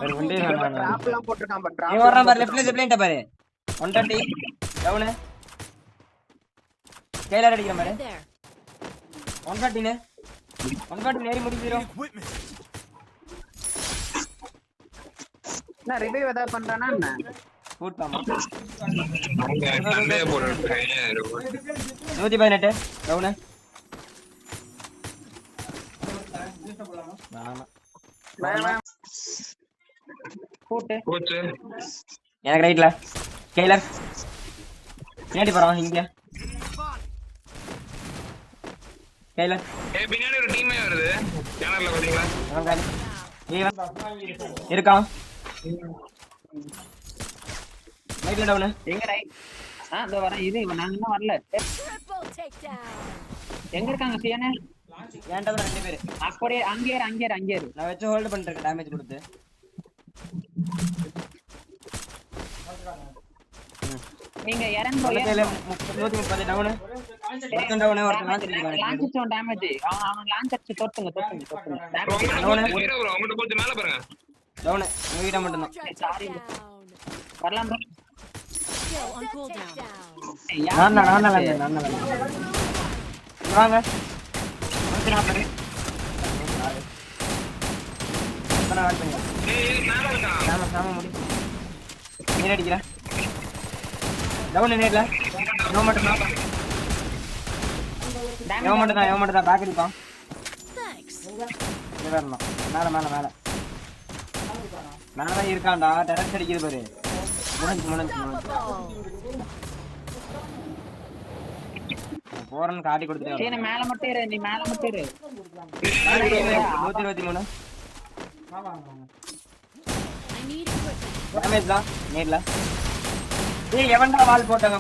ஒரு வண்டி நான் டிராப் எல்லாம் போட்டுருக்கான் பட் நீ வர்றான் பாரு லெஃப்ட்ல ஜிப்லைன்ட்ட பாரு 130 டவுன் ஸ்கைலர் அடிக்கிற பாரு 140 நே 140 நேரி முடிஞ்சிரும் நான் ரிவைவ் ஏதா பண்றானா என்ன கூட்டாமா அவங்க சண்டே போடுறாங்க 118 டவுன் வேணாம் போட்டு கோச் எனக்கு ரைட்ல ஸ்கைலர் பின்னாடி போறான் இங்க ஸ்கைலர் ஏய் பின்னாடி ஒரு டீமே வருது சேனல்ல பாத்தீங்களா இருக்கான் ரைட்ல டவுன் எங்க ரைட் இதோ வரேன் இது நான் இன்னும் வரல எங்க இருக்காங்க சியானே ஏன்டா ரெண்டு பேர் அப்படியே அங்கே நான் வெச்சு ஹோல்ட் பண்ணிட்டேன் டேமேஜ் கொடுத்து நீங்க இறந்து போய் 130 டவுன் ஒருத்தன் டவுன் ஒருத்தன் லான்ச் அடிக்கிறான் லான்ச் டேமேஜ் அவன் லான்ச் அடிச்சு தொட்டுங்க அவங்கள்ட்ட கொஞ்சம் மேல பாருங்க டவுன் உங்ககிட்ட மட்டும் தான் சாரி வரலாம் bro நான் வாங்க ஏய் மேல இருக்கான் சாம முடி நீ அடிக்கிற டவுன் நேர்ல இவன் மட்டும் தான் பேக் அடிப்பான் வரணும் மேல மேலதான் இருக்கான்டா டெரக்ட் அடிக்குது பாரு முடிஞ்சு போறன்னு காட்டி கொடுத்துட்டே மேல மட்டும் இரு நீ மேல மட்டும் இரு 123 டேமேஜ் தான் நேர்ல ஏய் எவன்டா வால் போட்டாங்க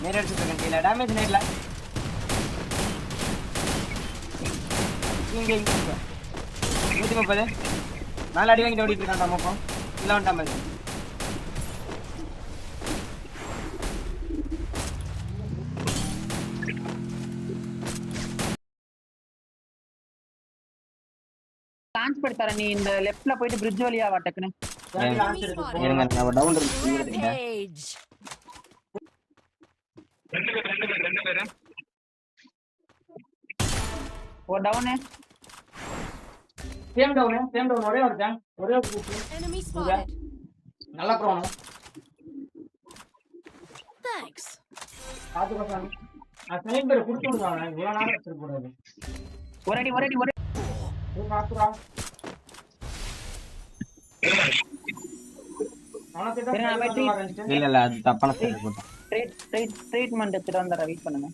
நேரா அடிச்சிட்டு இருக்கேன் கீழ டேமேஜ் நேர்ல இங்க 130 நாலு அடி வாங்கிட்டு ஓடிட்டு இருக்கான்டா மொக்கம் இல்ல டேமேஜ் லான்ச் படுத்தார நீ இந்த லெஃப்ட்ல போயிட்டு bridge வழியா வா டக்குனு இருங்க நான் டவுன் இருக்கு ரெண்டு பேர் ஓ டவுன் சேம் டவுன் ஒரே ஒரு Enemy spotted. நல்ல ப்ரோனோ Thanks. பாத்துக்கோங்க நான் ஸ்னைப்பர் குடுத்துடுவாங்க இவ்வளவு நேரம் வச்சிர கூடாது ஒரடி நீ பாத்துடா இல்ல அது தப்பான ஸ்டைல் போட்டேன் ட்ரீட்மென்ட் எடுத்துட்டு வந்தற வெயிட் பண்ணுங்க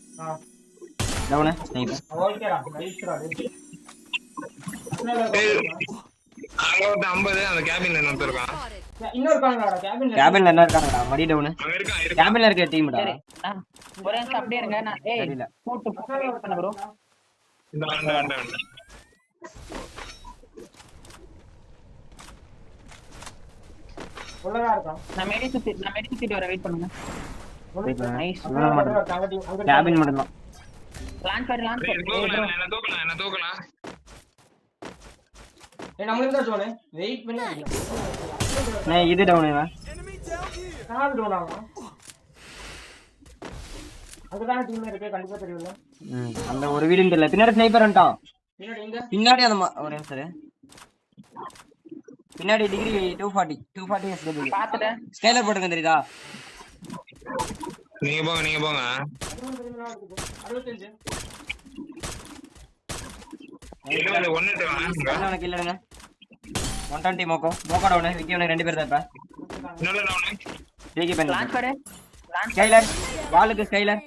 டவுன் ஸ்னைப்பர் ஓகேடா ரைட்ரா அங்க 50 அந்த கேபின்ல என்ன இருக்கான் இன்னொரு காங்கடா கேபின்ல என்ன இருக்காங்கடா மடி டவுன் அங்க இருக்கான் கேபின்ல இருக்க டீம்டா ஒரே நிமிஷம் அப்படியே இருங்க நான் போட்டு வெயிட் பண்ண ப்ரோ இந்த உள்ளதா இருக்கா நான் மெடி சுத்திட்டு வர வெயிட் பண்ணுங்க நைஸ் கேபின் மட்டும் தான் லான்ச் என்ன தூக்கலாம் நம்மளுக்கு தான் சோனே வெயிட் பண்ணி நான் இது டவுன் இவன் கால் டவுன் ஆகும் அதுதான டீம்ல இருக்கே கண்டிப்பா தெரியும்ல அந்த ஒரு வீடு இல்ல பின்னாடி ஸ்னைப்பர் வந்துட்டான் பின்னாடி அந்த ஒரு நிமிஷம் பின்னாடி டிகிரி 240 SW பாத்துட்டேன் ஸ்கேலர் போடுங்க தெரியுதா நீங்க போங்க 65 உனக்கு இல்லங்க 120 மோக்கோ டவுன் விக்கி உனக்கு ரெண்டு பேர் தான் இப்ப இன்னொரு டவுன் டிகி பண்ணு லான்ச் பாரு ஸ்கைலர் வாலுக்கு ஸ்கைலர்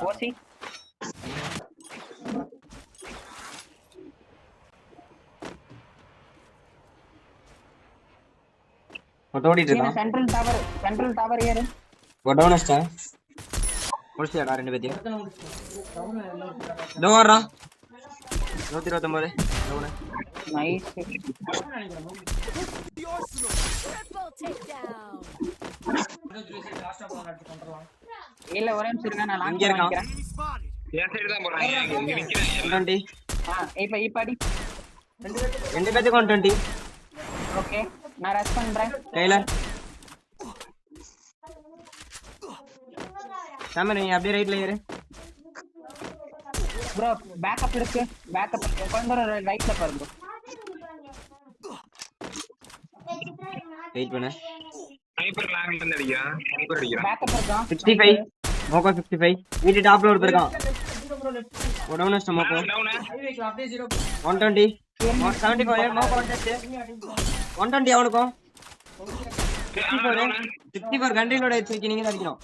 ஓசி ஓடிட்டு இருக்கான் சென்ட்ரல் டவர் ஏறு டவுன் அஸ்டா முடிச்சிடா ரெண்டு பேத்தையும் டவுன் வரா 129 டவுன் நைஸ் Triple takedown. இல்ல ஒரே நிமிஷம் இருங்க நான் இங்க லான்ச் இருக்கான் பண்ணிக்கிறேன் என் சைடு தான் போறாங்க இங்க நிக்கிறேன் 120 இப்ப அடி. ரெண்டு பேத்துக்கு 120. ஓகே நான் ரஷ் பண்றேன். கையில சாமி நீ அப்படியே ரைட்ல ஏறு. ப்ரோ பேக்கப் இருக்கு. கொஞ்சம் ரைட்ல பாருங்க. வெயிட் பண்ணு. ஸ்னைப்பர் லாங்ல இருந்து அடிக்கிறான். ஸ்னைப்பர் அடிக்கிறான். பேக்கப் இருக்கான். 65 மோகோ 65 வீட்டு டாப்ல ஒருத்தர் இருக்கான். டவுன் ஸ்ட மோகோ டவுன் 120 175 மோகோ 120 அவனுக்கும் 64 கண்ட்ரிலோட வச்சிருக்கீங்க நீங்க தான் அடிக்கணும்.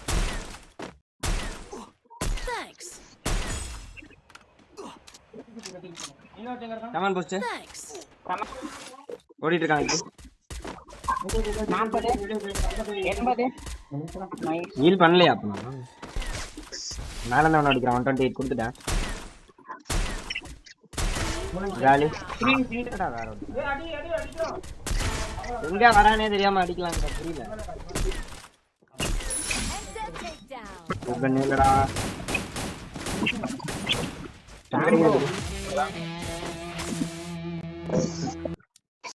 Thanks. Come on post Thanks. ஓடிட்டு இருக்காங்க. 40 80 நைஸ். ஹீல் பண்ணலையா அப்ப மேல இருந்து அவன அடிக்கிறான். 128 கொடுத்துட்டேன். காலி வேற எங்க வரானே தெரியாம அடிக்கலாம் புரியல. Headset takedown. உங்க நீலடா